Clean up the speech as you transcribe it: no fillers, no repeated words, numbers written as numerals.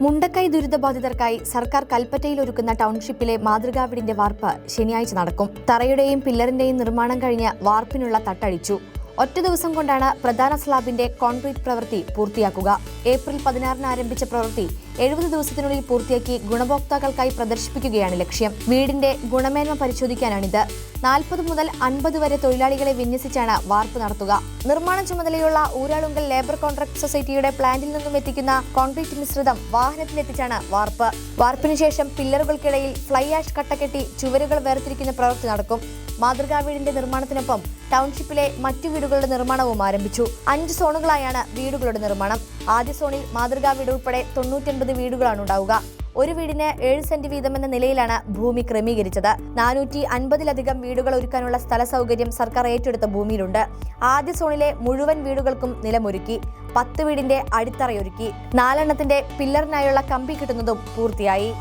മുണ്ടക്കൈ ദുരിതബാധിതർക്കായി സർക്കാർ കൽപ്പറ്റയിൽ ഒരുക്കുന്ന ടൗൺഷിപ്പിലെ മാതൃകാ വീടിന്റെ വാർപ്പ് ശനിയാഴ്ച നടക്കും. തറയുടെയും പില്ലറിന്റെയും നിർമ്മാണം കഴിഞ്ഞ് വാർപ്പിനുള്ള തട്ടഴിച്ചു. ഒറ്റ ദിവസം കൊണ്ടാണ് പ്രധാന സ്ലാബിന്റെ കോൺക്രീറ്റ് പ്രവൃത്തി പൂർത്തിയാക്കുക. ഏപ്രിൽ 16-ന് ആരംഭിച്ച പ്രവൃത്തി 70 ദിവസത്തിനുള്ളിൽ പൂർത്തിയാക്കി ഗുണഭോക്താക്കൾക്കായി പ്രദർശിപ്പിക്കുകയാണ് ലക്ഷ്യം. വീടിന്റെ ഗുണമേന്മ പരിശോധിക്കാനാണിത്. 40 മുതൽ 50 വരെ തൊഴിലാളികളെ വിന്യസിച്ചാണ് വാർപ്പ് നടത്തുക. നിർമ്മാണ ചുമതലയുള്ള ഊരാളുങ്കൽ ലേബർ കോൺട്രാക്ട് സൊസൈറ്റിയുടെ പ്ലാന്റിൽ നിന്നും എത്തിക്കുന്ന കോൺക്രീറ്റ് മിശ്രിതം വാഹനത്തിലെത്തിച്ചാണ് വാർപ്പ്. വാർപ്പിനു ശേഷം പില്ലറുകൾക്കിടയിൽ ഫ്ലൈ ആഷ് കട്ടകെട്ടി ചുവരുകൾ വേർതിരിക്കുന്ന പ്രവൃത്തി നടക്കും. മാതൃകാ വീടിന്റെ നിർമ്മാണത്തിനൊപ്പം ടൗൺഷിപ്പിലെ മറ്റു വീടുകളുടെ നിർമ്മാണവും ആരംഭിച്ചു. 5 സോണുകളായാണ് വീടുകളുടെ നിർമ്മാണം. ആദ്യ സോണിൽ മാതൃകാ വീട് ഉൾപ്പെടെ 99 വീടുകളാണ് ഉണ്ടാവുക. ഒരു വീടിന് 7 സെന്റ് വീതമെന്ന നിലയിലാണ് ഭൂമി ക്രമീകരിച്ചത്. 450-ലധികം വീടുകൾ ഒരുക്കാനുള്ള സ്ഥല സൗകര്യം സർക്കാർ ഏറ്റെടുത്ത ഭൂമിയിലുണ്ട്. ആദ്യ സോണിലെ മുഴുവൻ വീടുകൾക്കും നിലമൊരുക്കി. 10 വീടിന്റെ അടിത്തറയൊരുക്കി. 4 എണ്ണത്തിന്റെ പില്ലറിനായുള്ള കമ്പി കിട്ടുന്നതും പൂർത്തിയായി.